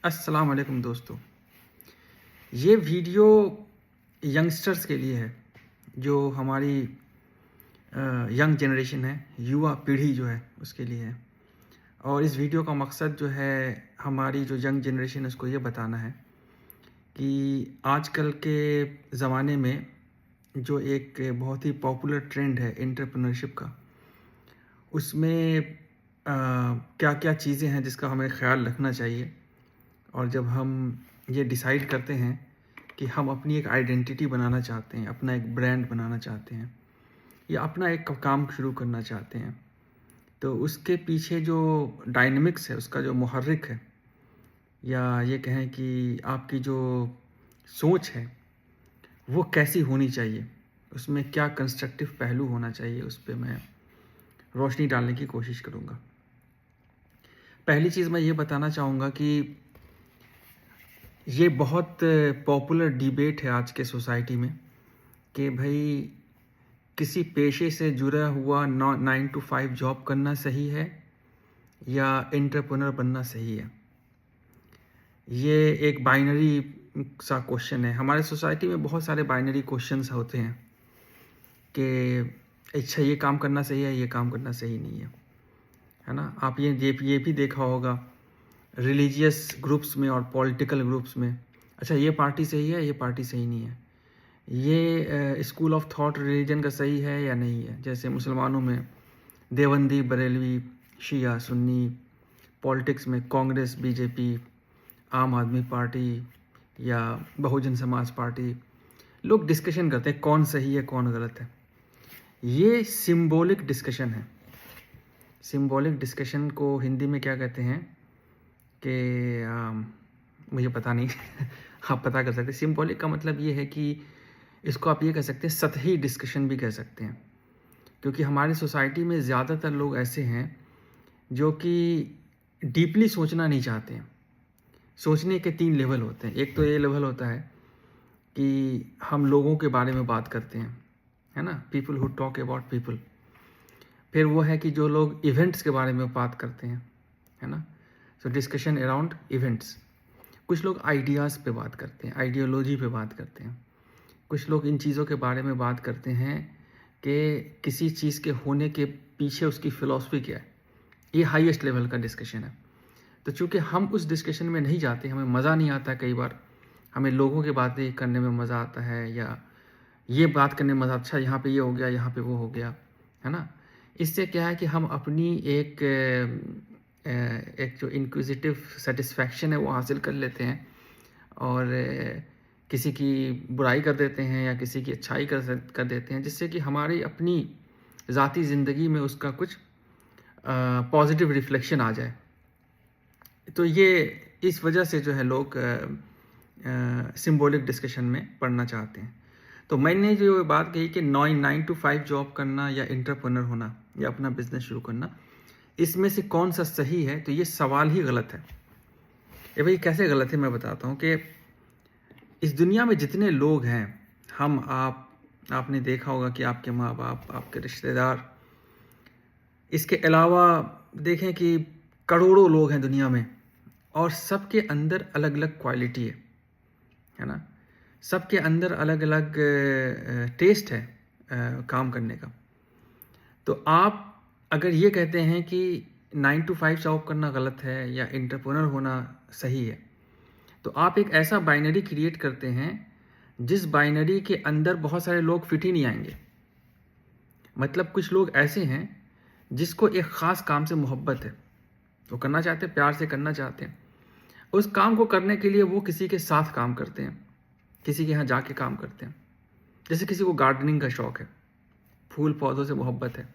अस्सलाम वालेकुम दोस्तों। ये वीडियो यंगस्टर्स के लिए है, जो हमारी यंग जनरेशन है, युवा पीढ़ी जो है उसके लिए है। और इस वीडियो का मकसद जो है हमारी जो यंग जनरेशन है उसको ये बताना है कि आजकल के ज़माने में जो एक बहुत ही पॉपुलर ट्रेंड है एंटरप्रेन्योरशिप का, उसमें क्या-क्या चीज़ें हैं जिसका हमें ख़्याल रखना चाहिए। और जब हम ये डिसाइड करते हैं कि हम अपनी एक आइडेंटिटी बनाना चाहते हैं, अपना एक ब्रांड बनाना चाहते हैं या अपना एक काम शुरू करना चाहते हैं, तो उसके पीछे जो डायनामिक्स है, उसका जो मुहर्रिक है, या ये कहें कि आपकी जो सोच है वो कैसी होनी चाहिए, उसमें क्या कंस्ट्रक्टिव पहलू होना चाहिए, उस पे मैं रोशनी डालने की कोशिश करूँगा। पहली चीज़ मैं ये बताना चाहूँगा कि ये बहुत पॉपुलर डिबेट है आज के सोसाइटी में कि भाई किसी पेशे से जुड़ा हुआ 9 to 5 जॉब करना सही है या एंटरप्रेन्योर बनना सही है। ये एक बाइनरी सा क्वेश्चन है। हमारे सोसाइटी में बहुत सारे बाइनरी क्वेश्चंस होते हैं कि अच्छा ये काम करना सही है, ये काम करना सही नहीं है ना। आप ये भी देखा होगा रिलीजियस ग्रुप्स में और पॉलिटिकल ग्रुप्स में, अच्छा ये पार्टी सही है, ये पार्टी सही नहीं है, ये स्कूल ऑफ थॉट रिलीजन का सही है या नहीं है। जैसे मुसलमानों में देवबंदी, बरेलवी, शिया, सुन्नी, पॉलिटिक्स में कांग्रेस, बीजेपी, आम आदमी पार्टी या बहुजन समाज पार्टी, लोग डिस्कशन करते हैं कौन सही है कौन गलत है। ये सिंबॉलिक डिस्कशन है। सिंबॉलिक डिस्कशन को हिंदी में क्या कहते हैं कि मुझे पता नहीं आप पता कर सकते हैं। सिंबॉलिक का मतलब ये है कि इसको आप ये कह सकते हैं सतही डिस्कशन भी कह सकते हैं, क्योंकि हमारी सोसाइटी में ज़्यादातर लोग ऐसे हैं जो कि डीपली सोचना नहीं चाहते हैं। सोचने के 3 लेवल होते हैं। एक तो ये लेवल होता है कि हम लोगों के बारे में बात करते हैं, है ना, people who talk about people. फिर वो है कि जो लोग इवेंट्स के बारे में बात करते हैं, है ना, सो डिस्कशन अराउंड इवेंट्स। कुछ लोग आइडियाज़ पे बात करते हैं, आइडियोलॉजी पे बात करते हैं। कुछ लोग इन चीज़ों के बारे में बात करते हैं कि किसी चीज़ के होने के पीछे उसकी फ़िलॉसफी क्या है। ये हाईएस्ट लेवल का डिस्कशन है। तो चूँकि हम उस डिस्कशन में नहीं जाते, हमें मज़ा नहीं आता। कई बार हमें लोगों की बातें करने में मज़ा आता है, या ये बात करने में मज़ा, अच्छा यहाँ पे ये हो गया, यहाँ पे वो हो गया, है ना। इससे क्या है कि हम अपनी एक जो इंक्विजिटिव सेटिस्फैक्शन है वो हासिल कर लेते हैं, और किसी की बुराई कर देते हैं या किसी की अच्छाई कर देते हैं, जिससे कि हमारी अपनी ज़ाती ज़िंदगी में उसका कुछ पॉजिटिव रिफ्लेक्शन आ जाए। तो ये इस वजह से जो है लोग सिंबॉलिक डिस्कशन में पढ़ना चाहते हैं। तो मैंने जो बात कही कि 9 to 5 जॉब करना या एंटरप्रेन्योर होना या अपना बिजनेस शुरू करना, इसमें से कौन सा सही है, तो ये सवाल ही गलत है। ये भाई कैसे गलत है मैं बताता हूँ कि इस दुनिया में जितने लोग हैं, हम आपने देखा होगा कि आपके माँ बाप, आपके रिश्तेदार, इसके अलावा देखें कि करोड़ों लोग हैं दुनिया में, और सबके अंदर अलग अलग क्वालिटी है ना। सबके अंदर अलग अलग टेस्ट है काम करने का। तो आप अगर ये कहते हैं कि 9 to 5 जॉब करना गलत है या एंटरप्रेन्योर होना सही है, तो आप एक ऐसा बाइनरी क्रिएट करते हैं जिस बाइनरी के अंदर बहुत सारे लोग फिट ही नहीं आएंगे। मतलब कुछ लोग ऐसे हैं जिसको एक ख़ास काम से मोहब्बत है, वो करना चाहते हैं, प्यार से करना चाहते हैं। उस काम को करने के लिए वो किसी के साथ काम करते हैं, किसी के यहाँ जाके काम करते हैं। जैसे किसी को गार्डनिंग का शौक़ है, फूल पौधों से मोहब्बत है,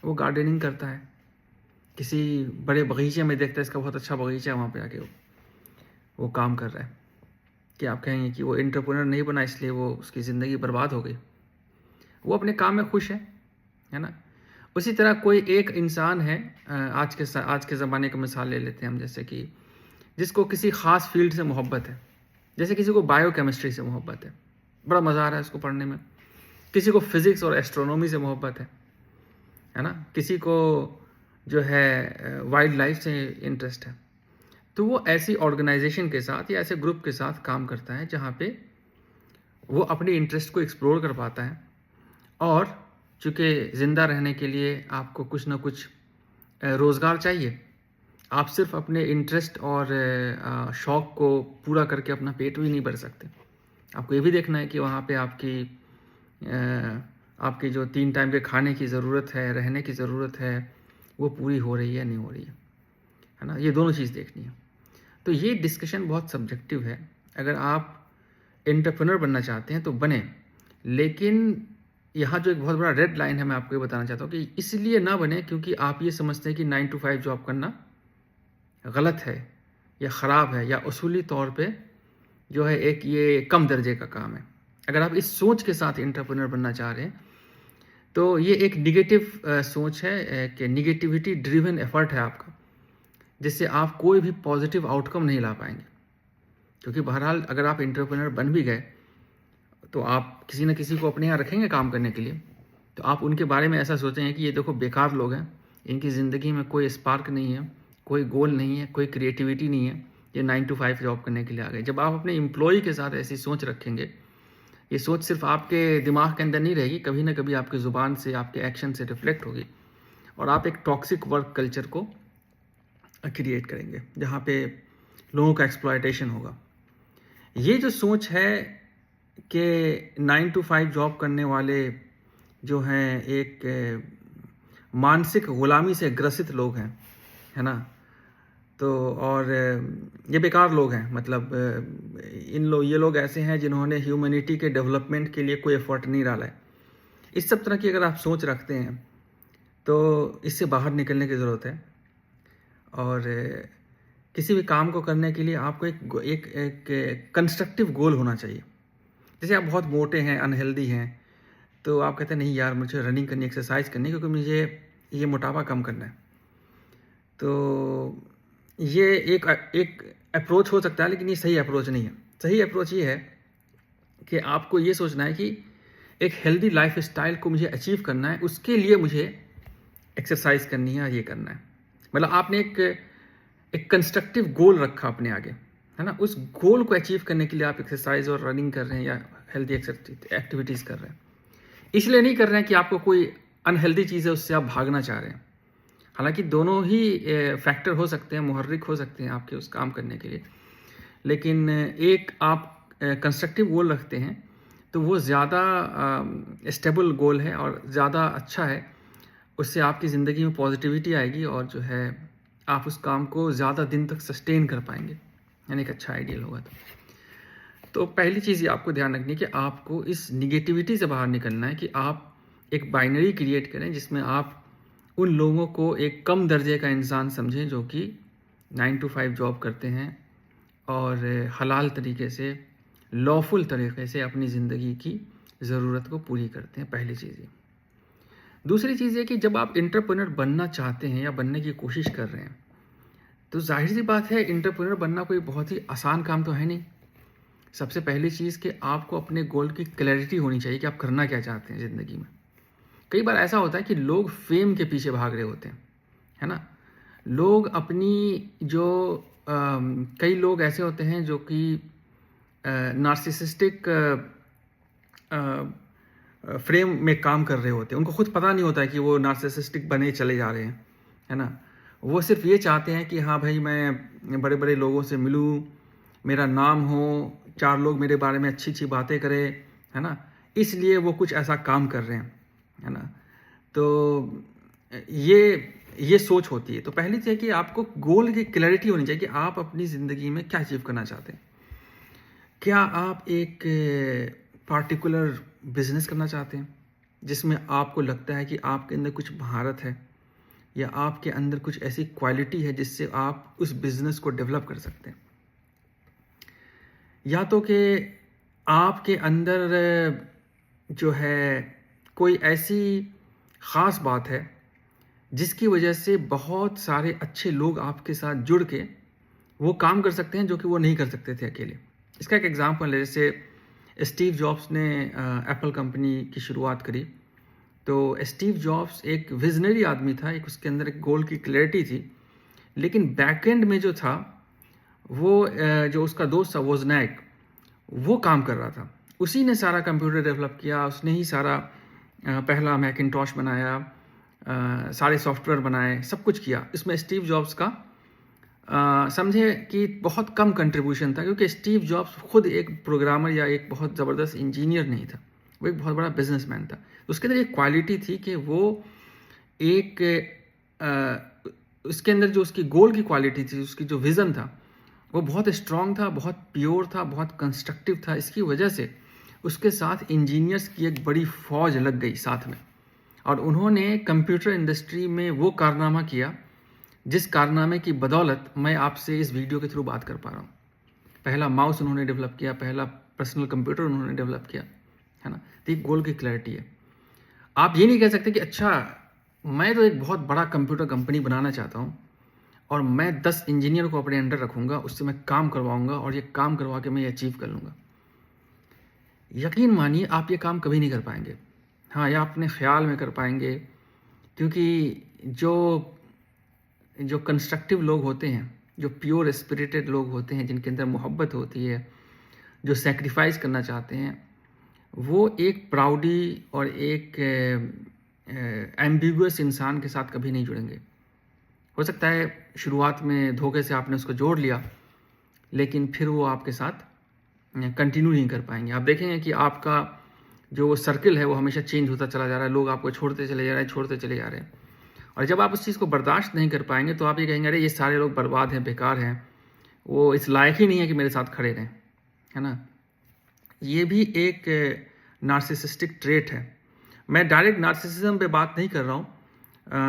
वो गार्डनिंग करता है। किसी बड़े बगीचे में देखता है इसका बहुत अच्छा बगीचा है, वहाँ पे आके वो काम कर रहा है। कि आप कहेंगे कि वो एंटरप्रेन्योर नहीं बना इसलिए वो उसकी ज़िंदगी बर्बाद हो गई। वो अपने काम में खुश है ना। उसी तरह कोई एक इंसान है, आज के ज़माने की मिसाल ले लेते हैं हम, जैसे कि जिसको किसी ख़ास फील्ड से मोहब्बत है। जैसे किसी को बायोकेमिस्ट्री से मोहब्बत है, बड़ा मज़ा आ रहा है उसको पढ़ने में। किसी को फिज़िक्स और एस्ट्रोनॉमी से मोहब्बत है ना। किसी को जो है वाइल्ड लाइफ से इंटरेस्ट है। तो वो ऐसी ऑर्गेनाइजेशन के साथ या ऐसे ग्रुप के साथ काम करता है जहाँ पे वो अपने इंटरेस्ट को एक्सप्लोर कर पाता है। और चूँकि ज़िंदा रहने के लिए आपको कुछ ना कुछ रोज़गार चाहिए। आप सिर्फ अपने इंटरेस्ट और शौक़ को पूरा करके अपना पेट भी नहीं भर सकते। आपको ये भी देखना है कि वहाँ पे आपकी जो 3 टाइम के खाने की ज़रूरत है, रहने की ज़रूरत है, वो पूरी हो रही है, नहीं हो रही है ना? ये दोनों चीज़ देखनी है। तो ये डिस्कशन बहुत सब्जेक्टिव है। अगर आप एंटरप्रेन्योर बनना चाहते हैं तो बनें, लेकिन यहाँ जो एक बहुत बड़ा रेड लाइन है, मैं आपको ये बताना चाहता हूँ कि इसलिए ना बने क्योंकि आप ये समझते हैं कि 9 to 5 जॉब करना गलत है या ख़राब है या उसूली तौर पे जो है एक ये कम दर्जे का काम है। अगर आप इस सोच के साथ एंटरप्रेन्योर बनना चाह रहे हैं तो ये एक निगेटिव सोच है कि निगेटिविटी ड्रिवन एफर्ट है आपका, जिससे आप कोई भी पॉजिटिव आउटकम नहीं ला पाएंगे। क्योंकि बहरहाल अगर आप एंटरप्रेन्योर बन भी गए तो आप किसी न किसी को अपने यहाँ रखेंगे काम करने के लिए। तो आप उनके बारे में ऐसा सोचेंगे कि ये देखो बेकार लोग हैं, इनकी ज़िंदगी में कोई स्पार्क नहीं है, कोई गोल नहीं है, कोई क्रिएटिविटी नहीं है, ये 9 to 5 जॉब करने के लिए आ गए। जब आप अपने एम्प्लॉय के साथ ऐसी सोच रखेंगे, ये सोच सिर्फ आपके दिमाग के अंदर नहीं रहेगी, कभी ना कभी आपकी ज़ुबान से, आपके एक्शन से रिफ्लेक्ट होगी और आप एक टॉक्सिक वर्क कल्चर को क्रिएट करेंगे जहाँ पे लोगों का एक्सप्लॉयटेशन होगा। ये जो सोच है कि 9 to 5 जॉब करने वाले जो हैं एक मानसिक ग़ुलामी से ग्रसित लोग हैं, है ना? तो और ये बेकार लोग हैं, मतलब ये लोग ऐसे हैं जिन्होंने ह्यूमैनिटी के डेवलपमेंट के लिए कोई एफर्ट नहीं डाला है। इस सब तरह की अगर आप सोच रखते हैं तो इससे बाहर निकलने की ज़रूरत है। और किसी भी काम को करने के लिए आपको एक कंस्ट्रक्टिव गोल होना चाहिए। जैसे आप बहुत मोटे हैं, अनहेल्दी हैं, तो आप कहते हैं नहीं यार मुझे रनिंग करनी, एक्सरसाइज करनी क्योंकि मुझे ये मोटापा कम करना है। तो ये एक अप्रोच हो सकता है, लेकिन ये सही अप्रोच नहीं है। सही अप्रोच ये है कि आपको ये सोचना है कि एक हेल्दी लाइफ स्टाइल को मुझे अचीव करना है, उसके लिए मुझे एक्सरसाइज करनी है, ये करना है। मतलब आपने एक कंस्ट्रक्टिव गोल रखा अपने आगे, है ना? उस गोल को अचीव करने के लिए आप एक्सरसाइज और रनिंग कर रहे हैं या हेल्दी एक्टिविटीज़ कर रहे हैं। इसलिए नहीं कर रहे हैं कि आपको कोई अनहेल्दी चीज़ है उससे आप भागना चाह रहे हैं। हालांकि दोनों ही फैक्टर हो सकते हैं, मुहर्रिक हो सकते हैं आपके उस काम करने के लिए, लेकिन एक आप कंस्ट्रक्टिव गोल रखते हैं तो वो ज़्यादा स्टेबल गोल है और ज़्यादा अच्छा है। उससे आपकी ज़िंदगी में पॉजिटिविटी आएगी और जो है आप उस काम को ज़्यादा दिन तक सस्टेन कर पाएंगे, यानी एक अच्छा आइडियल होगा। तो पहली चीज़ ये आपको ध्यान रखनी है कि आपको इस निगेटिविटी से बाहर निकलना है कि आप एक बाइनरी क्रिएट करें जिसमें आप उन लोगों को एक कम दर्जे का इंसान समझें जो कि 9 to 5 जॉब करते हैं और हलाल तरीके से, लॉफुल तरीके से अपनी ज़िंदगी की ज़रूरत को पूरी करते हैं। पहली चीज़ ये। दूसरी चीज़ ये कि जब आप एंटरप्रेन्योर बनना चाहते हैं या बनने की कोशिश कर रहे हैं तो जाहिर सी बात है एंटरप्रेन्योर बनना कोई बहुत ही आसान काम तो है नहीं। सबसे पहली चीज़ कि आपको अपने गोल की क्लैरिटी होनी चाहिए कि आप करना क्या चाहते हैं ज़िंदगी में। कई बार ऐसा होता है कि लोग फेम के पीछे भाग रहे होते हैं, है ना? लोग अपनी जो कई लोग ऐसे होते हैं जो कि नार्सिसिस्टिक फ्रेम में काम कर रहे होते हैं। उनको खुद पता नहीं होता है कि वो नार्सिसिस्टिक बने चले जा रहे हैं, है ना? वो सिर्फ ये चाहते हैं कि हाँ भाई मैं बड़े बड़े लोगों से मिलूँ, मेरा नाम हो, 4 लोग मेरे बारे में अच्छी अच्छी बातें करें, है ना? इसलिए वो कुछ ऐसा काम कर रहे हैं, है ना? तो ये सोच होती है। तो पहली चीज़ है कि आपको गोल की क्लैरिटी होनी चाहिए कि आप अपनी ज़िंदगी में क्या अचीव करना चाहते हैं। क्या आप एक पार्टिकुलर बिजनेस करना चाहते हैं जिसमें आपको लगता है कि आपके अंदर कुछ महारत है या आपके अंदर कुछ ऐसी क्वालिटी है जिससे आप उस बिजनेस को डेवलप कर सकते हैं, या तो कि आपके अंदर जो है कोई ऐसी ख़ास बात है जिसकी वजह से बहुत सारे अच्छे लोग आपके साथ जुड़ के वो काम कर सकते हैं जो कि वो नहीं कर सकते थे अकेले। इसका एक एग्जांपल है, जैसे स्टीव जॉब्स ने एप्पल कंपनी की शुरुआत करी। तो स्टीव जॉब्स एक विजनरी आदमी था, एक उसके अंदर एक गोल की क्लैरिटी थी, लेकिन बैकएंड में जो था वो जो उसका दोस्त था वोज़नाक, वो काम कर रहा था। उसी ने सारा कंप्यूटर डेवलप किया, उसने ही सारा पहला मैकिंटॉश बनाया, सारे सॉफ्टवेयर बनाए, सब कुछ किया। इसमें स्टीव जॉब्स का समझे कि बहुत कम कंट्रीब्यूशन था, क्योंकि स्टीव जॉब्स खुद एक प्रोग्रामर या एक बहुत ज़बरदस्त इंजीनियर नहीं था, वो एक बहुत बड़ा बिजनेसमैन था। उसके अंदर एक क्वालिटी थी कि वो एक उसके अंदर जो उसकी गोल की क्वालिटी थी, उसकी जो विज़न था, वो बहुत स्ट्रॉन्ग था, बहुत प्योर था, बहुत कंस्ट्रक्टिव था। इसकी वजह से उसके साथ इंजीनियर्स की एक बड़ी फौज लग गई साथ में, और उन्होंने कंप्यूटर इंडस्ट्री में वो कारनामा किया जिस कारनामे की बदौलत मैं आपसे इस वीडियो के थ्रू बात कर पा रहा हूँ। पहला माउस उन्होंने डेवलप किया, पहला पर्सनल कंप्यूटर उन्होंने डेवलप किया, है ना। तो एक गोल की क्लैरिटी है। आप ये नहीं कह सकते कि अच्छा मैं तो एक बहुत बड़ा कंप्यूटर कंपनी बनाना चाहता हूँ और मैं 10 इंजीनियर को अपने अंडर रखूँगा, उससे मैं काम करवाऊँगा और ये काम करवा के मैं ये अचीव कर लूँगा। यकीन मानिए आप ये काम कभी नहीं कर पाएंगे। हाँ, या अपने ख्याल में कर पाएंगे, क्योंकि जो कंस्ट्रक्टिव लोग होते हैं, जो प्योर स्पिरिटेड लोग होते हैं, जिनके अंदर मोहब्बत होती है, जो सेक्रीफाइस करना चाहते हैं, वो एक प्राउडी और एक एम्बिगुअस इंसान के साथ कभी नहीं जुड़ेंगे। हो सकता है शुरुआत में धोखे से आपने उसको जोड़ लिया, लेकिन फिर वो आपके साथ कंटिन्यू नहीं कर पाएंगे। आप देखेंगे कि आपका जो सर्किल है वो हमेशा चेंज होता चला जा रहा है, लोग आपको छोड़ते चले जा रहे हैं, छोड़ते चले जा रहे हैं। और जब आप उस चीज़ को बर्दाश्त नहीं कर पाएंगे तो आप ये कहेंगे अरे ये सारे लोग बर्बाद हैं, बेकार हैं, वो इस लायक ही नहीं है कि मेरे साथ खड़े रहें, है ना। ये भी एक नार्सिसिस्टिक ट्रेट है। मैं डायरेक्ट नार्सिसिज्म पे बात नहीं कर रहा हूँ,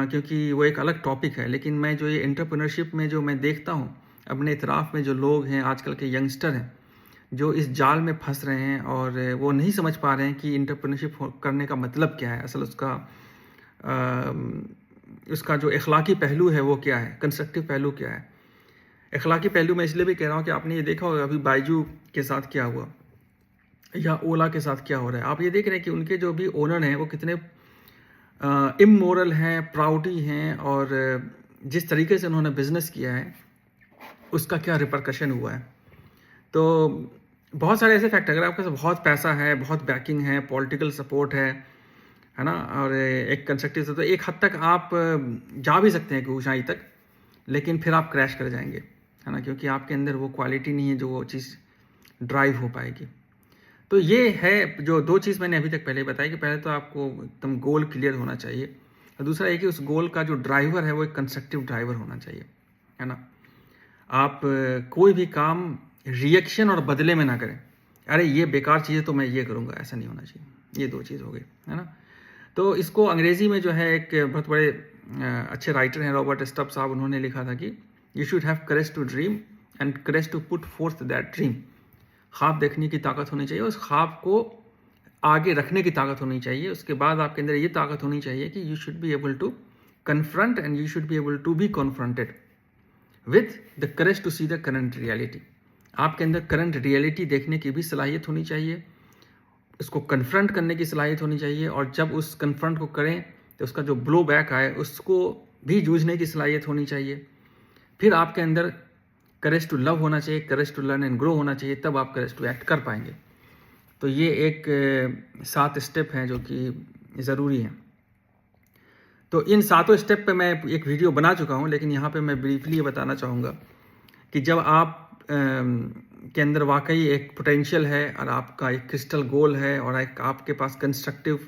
क्योंकि वो एक अलग टॉपिक है, लेकिन मैं जो ये एंटरप्रेन्योरशिप में जो मैं देखता हूँ, अपने इतराफ़ में जो लोग हैं, आजकल के यंगस्टर हैं, जो इस जाल में फंस रहे हैं और वो नहीं समझ पा रहे हैं कि एंटरप्रेन्योरशिप करने का मतलब क्या है, असल उसका जो इखलाकी पहलू है वो क्या है, कंस्ट्रक्टिव पहलू क्या है। इखलाकी पहलू मैं इसलिए भी कह रहा हूँ कि आपने ये देखा होगा अभी बायजू के साथ क्या हुआ या ओला के साथ क्या हो रहा है। आप ये देख रहे हैं कि उनके जो भी ओनर हैं वो कितने इमोरल हैं, प्राउडी हैं, और जिस तरीके से उन्होंने बिजनेस किया है उसका क्या रिपरकशन हुआ है। तो बहुत सारे ऐसे फैक्टर, अगर आपके पास बहुत पैसा है, बहुत बैकिंग है, पॉलिटिकल सपोर्ट है ना, और एक कंस्ट्रक्टिव से, तो एक हद तक आप जा भी सकते हैं कि ऊंचाई तक, लेकिन फिर आप क्रैश कर जाएंगे, है ना, क्योंकि आपके अंदर वो क्वालिटी नहीं है जो वो चीज़ ड्राइव हो पाएगी। तो ये है जो दो चीज़ मैंने अभी तक पहले बताई, कि पहले तो आपको एकदम गोल क्लियर होना चाहिए, और दूसरा ये कि उस गोल का जो ड्राइवर है वो एक कंस्ट्रक्टिव ड्राइवर होना चाहिए, है ना। आप कोई भी काम रिएक्शन और बदले में ना करें, अरे ये बेकार चीज़ है तो मैं ये करूँगा, ऐसा नहीं होना चाहिए। ये दो चीज़ हो गई, है ना। तो इसको अंग्रेज़ी में जो है एक बहुत बड़े अच्छे राइटर हैं रॉबर्ट स्टब साहब, उन्होंने लिखा था कि you should have courage to dream and courage to put forth that dream. ख्वाब देखने की ताकत होनी चाहिए, उस ख्वाब को आगे रखने की ताकत होनी चाहिए, उसके बाद आपके अंदर ये ताकत होनी चाहिए कि you should be able to confront and you should be able to be confronted with the courage to see the current reality. आपके अंदर करंट रियलिटी देखने की भी सलाहियत होनी चाहिए, उसको कन्फ्रंट करने की सलाहियत होनी चाहिए, और जब उस कन्फ्रंट को करें तो उसका जो ब्लो बैक आए उसको भी जूझने की सलाहियत होनी चाहिए। फिर आपके अंदर करेज टू लव होना चाहिए, courage to learn and grow होना चाहिए, तब आप करेज टू एक्ट कर पाएंगे। तो ये एक 7 स्टेप हैं जो कि ज़रूरी हैं। तो इन 7 स्टेप पे मैं एक वीडियो बना चुका हूँ, लेकिन यहाँ पे मैं ब्रीफली ये बताना चाहूँगा कि जब आप के अंदर वाकई एक पोटेंशियल है और आपका एक क्रिस्टल गोल है और एक आपके पास कंस्ट्रक्टिव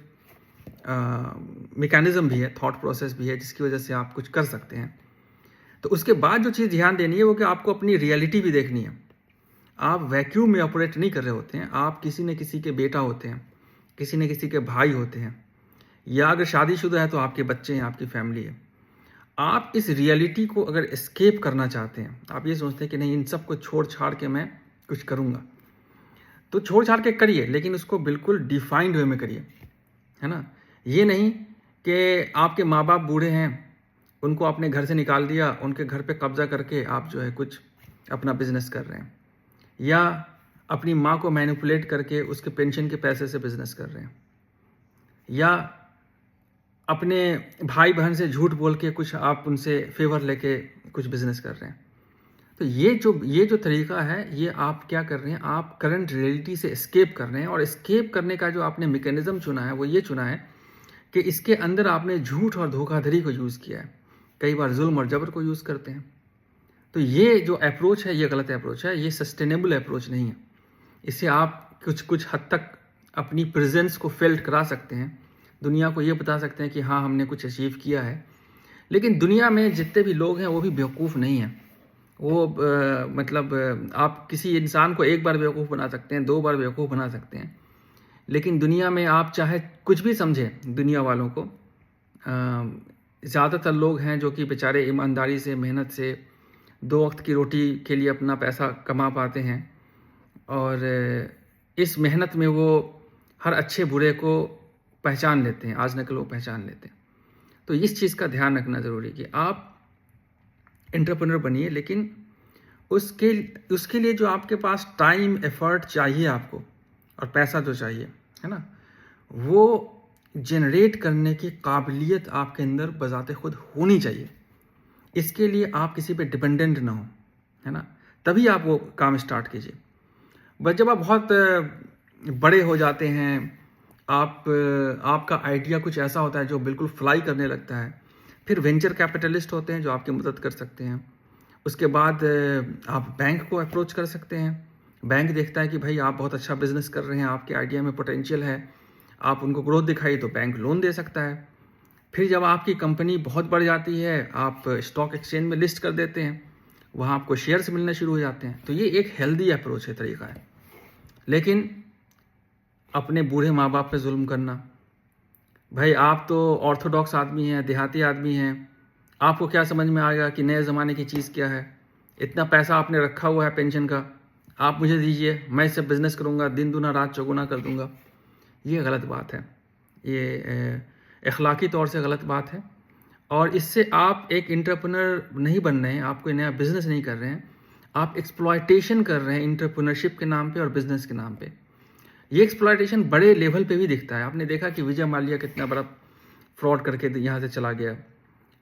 मैकेनिज्म भी है, थॉट प्रोसेस भी है, जिसकी वजह से आप कुछ कर सकते हैं, तो उसके बाद जो चीज़ ध्यान देनी है वो कि आपको अपनी रियलिटी भी देखनी है। आप वैक्यूम में ऑपरेट नहीं कर रहे होते हैं, आप किसी न किसी के बेटा होते हैं, किसी न किसी के भाई होते हैं, या अगर शादीशुदा है तो आपके बच्चे हैं, आपकी फैमिली है। आप इस रियलिटी को अगर एस्केप करना चाहते हैं, आप ये सोचते हैं कि नहीं इन सब को छोड़ छाड़ के मैं कुछ करूँगा, तो छोड़ छाड़ के करिए, लेकिन उसको बिल्कुल डिफाइंड वे में करिए, है ना। ये नहीं कि आपके माँ बाप बूढ़े हैं, उनको आपने घर से निकाल दिया, उनके घर पे कब्जा करके आप जो है कुछ अपना बिजनेस कर रहे हैं, या अपनी माँ को मैनिपुलेट करके उसके पेंशन के पैसे से बिजनेस कर रहे हैं, या अपने भाई बहन से झूठ बोल के कुछ आप उनसे फेवर लेके कुछ बिजनेस कर रहे हैं। तो ये जो तरीका है, ये आप क्या कर रहे हैं, आप करंट रियलिटी से एस्केप कर रहे हैं। और एस्केप करने का जो आपने मैकेनिज्म चुना है वो ये चुना है कि इसके अंदर आपने झूठ और धोखाधड़ी को यूज़ किया है, कई बार जुल्म और जबर को यूज़ करते हैं। तो ये जो अप्रोच है ये गलत अप्रोच है, ये सस्टेनेबल अप्रोच नहीं है। इससे आप कुछ हद तक अपनी प्रेजेंस को फेल्ट करा सकते हैं, दुनिया को ये बता सकते हैं कि हाँ हमने कुछ अचीव किया है। लेकिन दुनिया में जितने भी लोग हैं वो भी बेवकूफ़ नहीं हैं। वो आप किसी इंसान को एक बार बेवकूफ़ बना सकते हैं, 2 बार बेवकूफ़ बना सकते हैं, लेकिन दुनिया में आप चाहे कुछ भी समझें दुनिया वालों को, ज़्यादातर लोग हैं जो कि बेचारे ईमानदारी से, मेहनत से 2 वक्त की रोटी के लिए अपना पैसा कमा पाते हैं। और इस मेहनत में वो हर अच्छे बुरे को पहचान लेते हैं, आज न कल वो पहचान लेते हैं। तो इस चीज़ का ध्यान रखना ज़रूरी है कि आप एंटरप्रेन्योर बनिए, लेकिन उसके लिए जो आपके पास टाइम, एफर्ट चाहिए आपको और पैसा जो चाहिए, है ना, वो जनरेट करने की काबिलियत आपके अंदर बजाते खुद होनी चाहिए। इसके लिए आप किसी पे डिपेंडेंट ना हो, है ना, तभी आप वो काम स्टार्ट कीजिए। बस जब आप बहुत बड़े हो जाते हैं, आपका आइडिया कुछ ऐसा होता है जो बिल्कुल फ्लाई करने लगता है, फिर वेंचर कैपिटलिस्ट होते हैं जो आपकी मदद कर सकते हैं। उसके बाद आप बैंक को अप्रोच कर सकते हैं। बैंक देखता है कि भाई आप बहुत अच्छा बिजनेस कर रहे हैं, आपके आइडिया में पोटेंशियल है, आप उनको ग्रोथ दिखाइए तो बैंक लोन दे सकता है। फिर जब आपकी कंपनी बहुत बढ़ जाती है, आप स्टॉक एक्सचेंज में लिस्ट कर देते हैं, वहाँ आपको शेयर्स मिलने शुरू हो जाते हैं। तो ये एक हेल्दी अप्रोच है, तरीका है। लेकिन अपने बूढ़े माँ बाप पे जुल्म करना, भाई आप तो ऑर्थोडॉक्स आदमी हैं, देहाती आदमी हैं, आपको क्या समझ में आएगा कि नए ज़माने की चीज़ क्या है। इतना पैसा आपने रखा हुआ है पेंशन का, आप मुझे दीजिए, मैं इससे बिज़नेस करूँगा, दिन दूना रात चौगुना कर दूँगा। ये गलत बात है, ये अखलाकी तौर से गलत बात है। और इससे आप एक एंटरप्रेन्योर नहीं बन रहे हैं, आप कोई नया बिज़नेस नहीं कर रहे हैं, आप एक्सप्लॉयटेशन कर रहे हैं एंटरप्रेन्योरशिप के नाम पे और बिज़नेस के नाम पे। ये एक्सप्लॉयटेशन बड़े लेवल पे भी दिखता है। आपने देखा कि विजय माल्या कितना बड़ा फ्रॉड करके यहाँ से चला गया।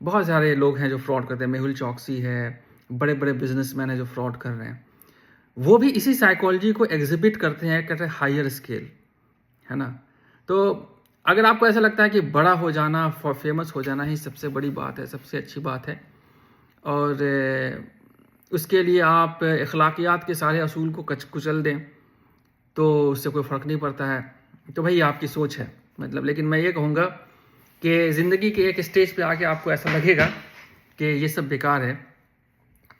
बहुत सारे लोग हैं जो फ्रॉड करते हैं, मेहुल चौकसी है, बड़े बड़े बिजनेसमैन हैं जो फ्रॉड कर रहे हैं। वो भी इसी साइकोलॉजी को एग्जिबिट करते हैं, कहते हैं हायर स्केल, है ना। तो अगर आपको ऐसा लगता है कि बड़ा हो जाना, फेमस हो जाना ही सबसे बड़ी बात है, सबसे अच्छी बात है, और उसके लिए आप अखलाकियात के सारे असूल को कुचल दें, तो उससे कोई फ़र्क नहीं पड़ता है, तो भाई आपकी सोच है। लेकिन मैं ये कहूँगा कि ज़िंदगी के एक स्टेज पे आके आपको ऐसा लगेगा कि ये सब बेकार है,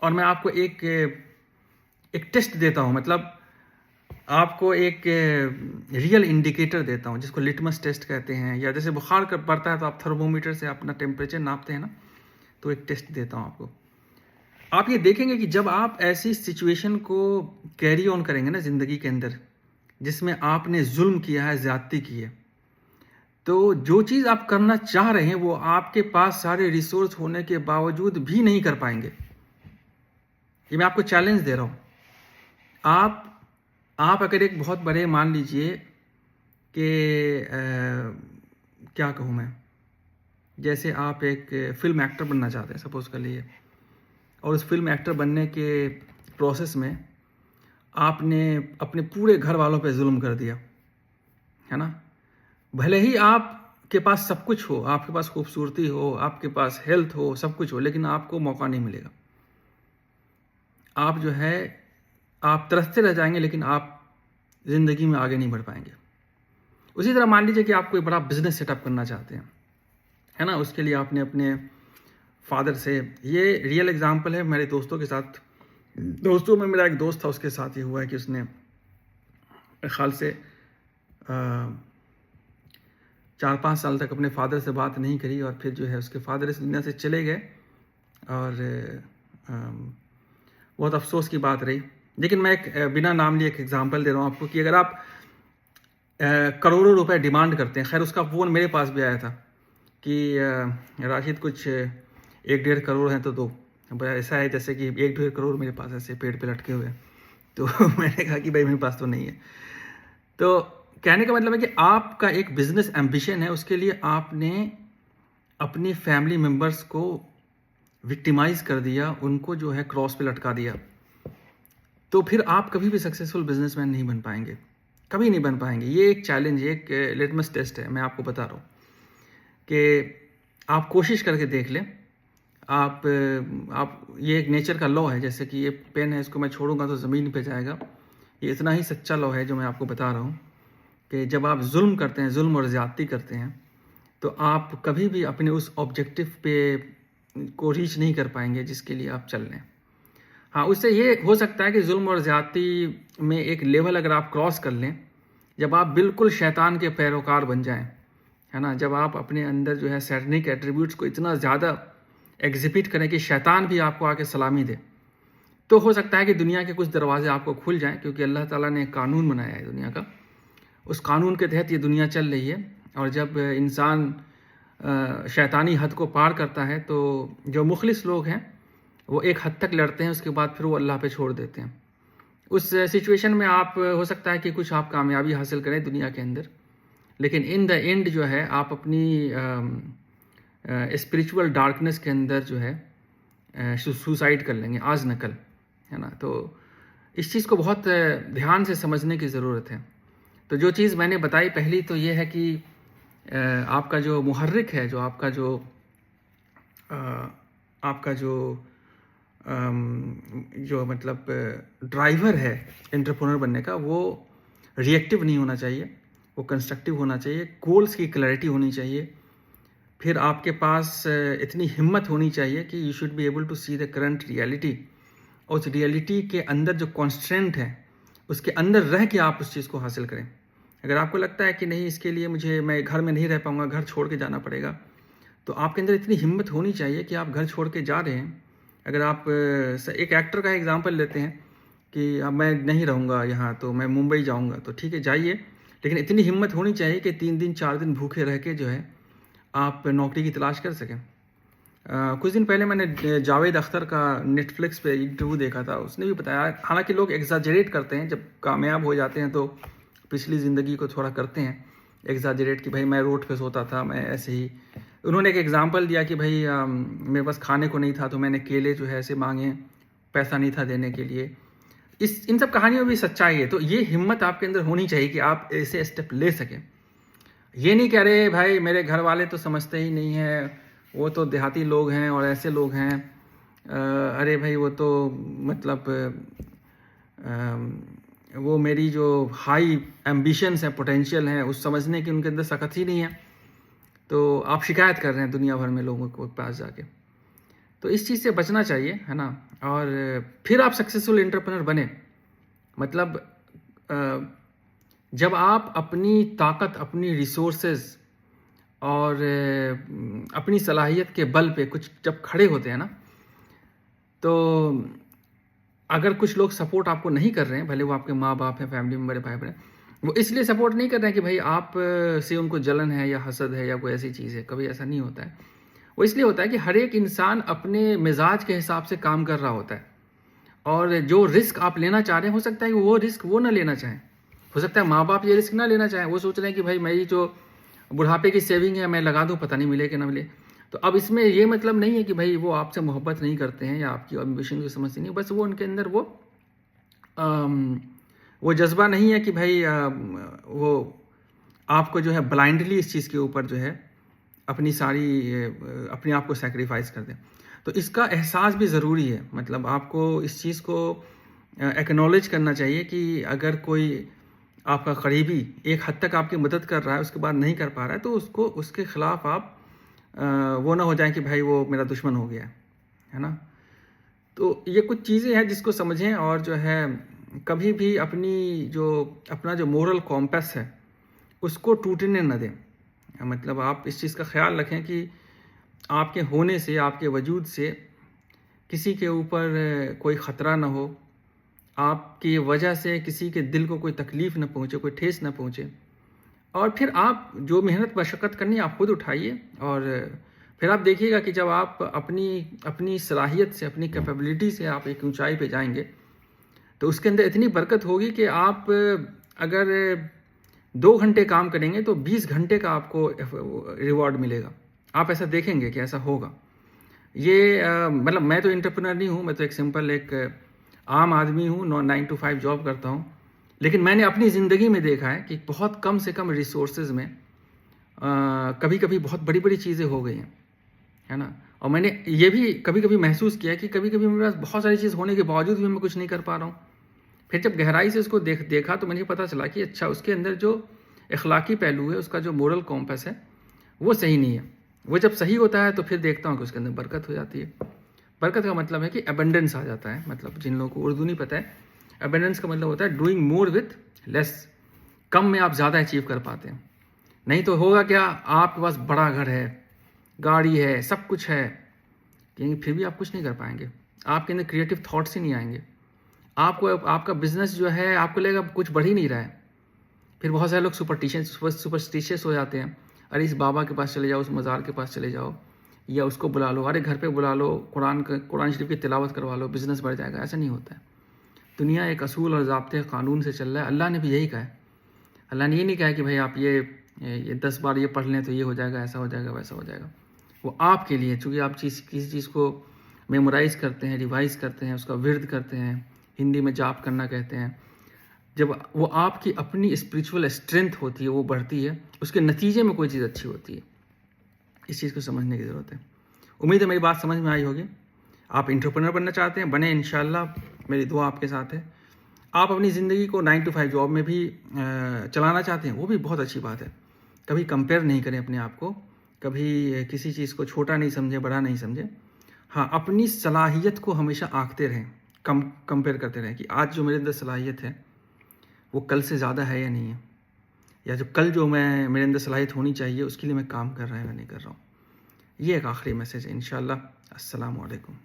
और मैं आपको एक टेस्ट देता हूँ, आपको एक रियल इंडिकेटर देता हूँ जिसको लिटमस टेस्ट कहते हैं, या जैसे बुखार पड़ता है तो आप थर्मोमीटर से अपना टेम्परेचर नापते हैं ना, तो एक टेस्ट देता हूँ आपको। आप ये देखेंगे कि जब आप ऐसी सिचुएशन को कैरी ऑन करेंगे ना ज़िंदगी के अंदर, जिसमें आपने जुल्म किया है, ज़्यादती की है, तो जो चीज़ आप करना चाह रहे हैं वो आपके पास सारे रिसोर्स होने के बावजूद भी नहीं कर पाएंगे। ये मैं आपको चैलेंज दे रहा हूँ। आप अगर एक बहुत बड़े, मान लीजिए कि क्या कहूँ मैं, जैसे आप एक फिल्म एक्टर बनना चाहते हैं, सपोज कर लीजिए, और उस फिल्म एक्टर बनने के प्रोसेस में आपने अपने पूरे घर वालों पे जुल्म कर दिया, है ना। भले ही आपके पास सब कुछ हो, आपके पास खूबसूरती हो, आपके पास हेल्थ हो, सब कुछ हो, लेकिन आपको मौका नहीं मिलेगा। आप जो है, आप तरसते रह जाएंगे, लेकिन आप ज़िंदगी में आगे नहीं बढ़ पाएंगे। उसी तरह मान लीजिए कि आप कोई बड़ा बिजनेस सेटअप करना चाहते हैं, है ना, उसके लिए आपने अपने फादर से, ये रियल एग्जांपल है मेरे दोस्तों के साथ, दोस्तों में मेरा एक दोस्त था, उसके साथ ये हुआ है कि उसने ख्याल से 4-5 साल तक अपने फादर से बात नहीं करी, और फिर जो है उसके फादर इस दुनिया से चले गए, और बहुत अफसोस की बात रही। लेकिन मैं एक बिना नाम लिए एक एग्जांपल दे रहा हूँ आपको कि अगर आप करोड़ों रुपए डिमांड करते हैं, खैर उसका फ़ोन मेरे पास भी आया था कि राशिद कुछ 1-1.5 करोड़ हैं तो दो। ऐसा है जैसे कि 1-1.5 करोड़ मेरे पास ऐसे पेड़ पे लटके हुए हैं, तो मैंने कहा कि भाई मेरे पास तो नहीं है। तो कहने का मतलब है कि आपका एक बिजनेस एम्बिशन है, उसके लिए आपने अपनी फैमिली मेम्बर्स को विक्टिमाइज़ कर दिया, उनको जो है क्रॉस पे लटका दिया, तो फिर आप कभी भी सक्सेसफुल बिजनेसमैन नहीं बन पाएंगे, कभी नहीं बन पाएंगे। ये एक चैलेंज, एक लिटमस टेस्ट है, मैं आपको बता रहा हूँ कि आप कोशिश करके देख लें। आप ये एक नेचर का लॉ है, जैसे कि ये पेन है, इसको मैं छोड़ूंगा तो ज़मीन पे जाएगा। ये इतना ही सच्चा लॉ है जो मैं आपको बता रहा हूँ कि जब आप जुल्म करते हैं, जुल्म और ज़्यादती करते हैं, तो आप कभी भी अपने उस ऑब्जेक्टिव पे को रीच नहीं कर पाएंगे जिसके लिए आप चल रहे हैं। हाँ, उससे ये हो सकता है कि जुल्म और ज़्यादती में एक लेवल अगर आप क्रॉस कर लें, जब आप बिल्कुल शैतान के पैरोकार बन जाएं, है ना, जब आप अपने अंदर जो है सैटनिक एट्रीब्यूट्स को इतना ज़्यादा एग्जिबिट करें कि शैतान भी आपको आके सलामी दे, तो हो सकता है कि दुनिया के कुछ दरवाजे आपको खुल जाएं, क्योंकि अल्लाह ताला ने एक कानून बनाया है दुनिया का। उस कानून के तहत ये दुनिया चल रही है, और जब इंसान शैतानी हद को पार करता है तो जो मुखलिस लोग हैं वो एक हद तक लड़ते हैं, उसके बाद फिर वो अल्लाह पे छोड़ देते हैं। उस सिचुएशन में आप हो सकता है कि कुछ आप कामयाबी हासिल करें दुनिया के अंदर, लेकिन इन द एंड जो है आप अपनी स्पिरिचुअल डार्कनेस के अंदर जो है सुसाइड कर लेंगे, आज नकल, है ना। तो इस चीज़ को बहुत ध्यान से समझने की ज़रूरत है। तो जो चीज़ मैंने बताई पहली तो ये है कि आपका जो मुहर्रिक है, जो आपका जो मतलब ड्राइवर है एंटरप्रेन्योर बनने का, वो रिएक्टिव नहीं होना चाहिए, वो कंस्ट्रक्टिव होना चाहिए। गोल्स की क्लैरिटी होनी चाहिए। फिर आपके पास इतनी हिम्मत होनी चाहिए कि you should be able to see the current reality, और उस रियलिटी के अंदर जो कॉन्स्ट्रेंट है उसके अंदर रह के आप उस चीज़ को हासिल करें। अगर आपको लगता है कि नहीं, इसके लिए मैं घर में नहीं रह पाऊँगा, घर छोड़ के जाना पड़ेगा, तो आपके अंदर इतनी हिम्मत होनी चाहिए कि आप घर छोड़ के जा रहे हैं। अगर आप एक एक्टर का एग्जांपल लेते हैं कि अब मैं नहीं रहूँगा यहाँ, तो मैं मुंबई जाऊँगा, तो ठीक है जाइए, लेकिन इतनी हिम्मत होनी चाहिए कि 3 दिन 4 दिन भूखे रह के जो है आप नौकरी की तलाश कर सकें। कुछ दिन पहले मैंने जावेद अख्तर का नेटफ्लिक्स पे इंटरव्यू देखा था, उसने भी बताया, हालांकि लोग एग्जाजरेट करते हैं, जब कामयाब हो जाते हैं तो पिछली ज़िंदगी को थोड़ा करते हैं एग्जाजरेट कि भाई मैं रोड पे सोता था, मैं ऐसे ही। उन्होंने एक एग्जांपल दिया कि भाई मेरे पास खाने को नहीं था तो मैंने केले जो है ऐसे मांगे, पैसा नहीं था देने के लिए। इन सब कहानियों में भी सच्चाई है। तो ये हिम्मत आपके अंदर होनी चाहिए कि आप ऐसे स्टेप ले सकें। ये नहीं कह रहे भाई मेरे घर वाले तो समझते ही नहीं हैं, वो तो देहाती लोग हैं और ऐसे लोग हैं, अरे भाई वो तो मतलब वो मेरी जो हाई एम्बिशंस हैं, पोटेंशियल हैं, उस समझने की उनके अंदर सकत ही नहीं है, तो आप शिकायत कर रहे हैं दुनिया भर में लोगों के पास जाके। तो इस चीज़ से बचना चाहिए, है ना। और फिर आप सक्सेसफुल एंटरप्रेन्योर बने, मतलब जब आप अपनी ताकत, अपनी रिसोर्सेज और अपनी सलाहियत के बल पे कुछ जब खड़े होते हैं ना, तो अगर कुछ लोग सपोर्ट आपको नहीं कर रहे हैं, भले वो आपके माँ बाप हैं, फैमिली मेंबर, भाई बहन, वो इसलिए सपोर्ट नहीं कर रहे हैं कि भाई आप से उनको जलन है या हसद है या कोई ऐसी चीज़ है, कभी ऐसा नहीं होता है। वो इसलिए होता है कि हर एक इंसान अपने मिजाज के हिसाब से काम कर रहा होता है, और जो रिस्क आप लेना चाह रहे हैं, हो सकता है कि वो रिस्क वो ना लेना चाहें, हो सकता है माँ बाप ये रिस्क ना लेना चाहें, वो सोच रहे हैं कि भाई मेरी जो बुढ़ापे की सेविंग है मैं लगा दूँ, पता नहीं मिले कि ना मिले। तो अब इसमें ये मतलब नहीं है कि भाई वो आपसे मोहब्बत नहीं करते हैं या आपकी एम्बिशन की समझते नहीं, बस वो उनके अंदर वो जज्बा नहीं है कि भाई वो आपको जो है ब्लाइंडली इस चीज़ के ऊपर जो है अपनी अपने आप को सैक्रिफाइस कर दें। तो इसका एहसास भी ज़रूरी है, मतलब आपको इस चीज़ को एक्नॉलेज करना चाहिए कि अगर कोई आपका करीबी एक हद तक आपकी मदद कर रहा है, उसके बाद नहीं कर पा रहा है, तो उसके ख़िलाफ़ आप वो ना हो जाए कि भाई वो मेरा दुश्मन हो गया है ना। तो ये कुछ चीज़ें हैं जिसको समझें, और जो है कभी भी अपना जो मोरल कॉम्पस है उसको टूटने न दें। मतलब आप इस चीज़ का ख्याल रखें कि आपके होने से, आपके वजूद से किसी के ऊपर कोई ख़तरा ना हो, आपकी वजह से किसी के दिल को कोई तकलीफ़ न पहुँचे, कोई ठेस न पहुँचे। और फिर आप जो मेहनत मशक्क़त करनी है आप खुद उठाइए, और फिर आप देखिएगा कि जब आप अपनी सलाहियत से, अपनी कैपेबिलिटी से आप एक ऊंचाई पे जाएंगे, तो उसके अंदर इतनी बरकत होगी कि आप अगर 2 घंटे काम करेंगे तो 20 घंटे का आपको रिवॉर्ड मिलेगा। आप ऐसा देखेंगे कि ऐसा होगा। ये मतलब मैं तो एंटरप्रेन्योर नहीं हूँ, मैं तो एक सिंपल एक आम आदमी हूँ, 9 to 5 जॉब करता हूँ। लेकिन मैंने अपनी ज़िंदगी में देखा है कि बहुत कम से कम रिसोर्सेज़ में कभी-कभी बहुत बड़ी-बड़ी चीज़ें हो गई हैं, है ना? और मैंने ये भी कभी-कभी महसूस किया है कि कभी-कभी मेरे पास बहुत सारी चीज़ होने के बावजूद भी मैं कुछ नहीं कर पा रहा हूँ। फिर जब गहराई से उसको देखा तो मुझे पता चला कि अच्छा उसके अंदर जो अखलाकी पहलू है, उसका जो मोरल कॉम्पास है, वो सही नहीं है। वो जब सही होता है तो फिर देखता हूँ कि उसके अंदर बरकत हो जाती है। बरकत का मतलब है कि अबंडेंस आ जाता है। मतलब जिन लोगों को उर्दू नहीं पता है, अबंडेंस का मतलब होता है डूइंग मोर विथ लेस। कम में आप ज़्यादा अचीव कर पाते हैं। नहीं तो होगा क्या, आपके पास बड़ा घर है, गाड़ी है, सब कुछ है, लेकिन फिर भी आप कुछ नहीं कर पाएंगे। आपके अंदर क्रिएटिव थॉट्स ही नहीं आएंगे। आपको आपका बिजनेस जो है, आपको लगेगा कुछ बढ़ ही नहीं रहा है। फिर बहुत सारे लोग सुपरस्टिशियस हो जाते हैं। अरे इस बाबा के पास चले जाओ, उस मज़ार के पास चले जाओ, या उसको बुला लो, अरे घर पे बुला लो, कुरान शरीफ की तिलावत करवा लो, बिज़नेस बढ़ जाएगा। ऐसा नहीं होता है। दुनिया एक असूल और ज़ाब्ते कानून से चल रहा है। अल्लाह ने भी यही कहा है। अल्लाह ने ये नहीं कहा कि भाई आप ये 10 बार ये पढ़ लें तो ये हो जाएगा, ऐसा हो जाएगा, वैसा हो जाएगा। वो आपके लिए, चूँकि आप किसी चीज़ को मेमोराइज़ करते हैं, रिवाइज़ करते हैं, उसका विर्द करते हैं, हिंदी में जाप करना कहते हैं। जब वो आपकी अपनी स्पिरिचुअल स्ट्रेंथ होती है, वो बढ़ती है, उसके नतीजे में कोई चीज़ अच्छी होती है। इस चीज़ को समझने की ज़रूरत है। उम्मीद है मेरी बात समझ में आई होगी। आप एंटरप्रेन्योर बनना चाहते हैं, बने इंशाल्लाह, मेरी दुआ आपके साथ है। आप अपनी ज़िंदगी को 9 to 5 जॉब में भी चलाना चाहते हैं, वो भी बहुत अच्छी बात है। कभी कंपेयर नहीं करें अपने आप को, कभी किसी चीज़ को छोटा नहीं समझें, बड़ा नहीं समझें। हाँ, अपनी सलाहियत को हमेशा आंकते रहें, कंपेयर करते रहें कि आज जो मेरे अंदर सलाहियत है, वो कल से ज़्यादा है या नहीं है, या जो कल जो मेरे अंदर सलाहियत होनी चाहिए उसके लिए मैं काम कर रहा हूँ या नहीं कर रहा हूँ। ये एक आखिरी मैसेज है। इंशाल्लाह। अस्सलामु अलैकुम।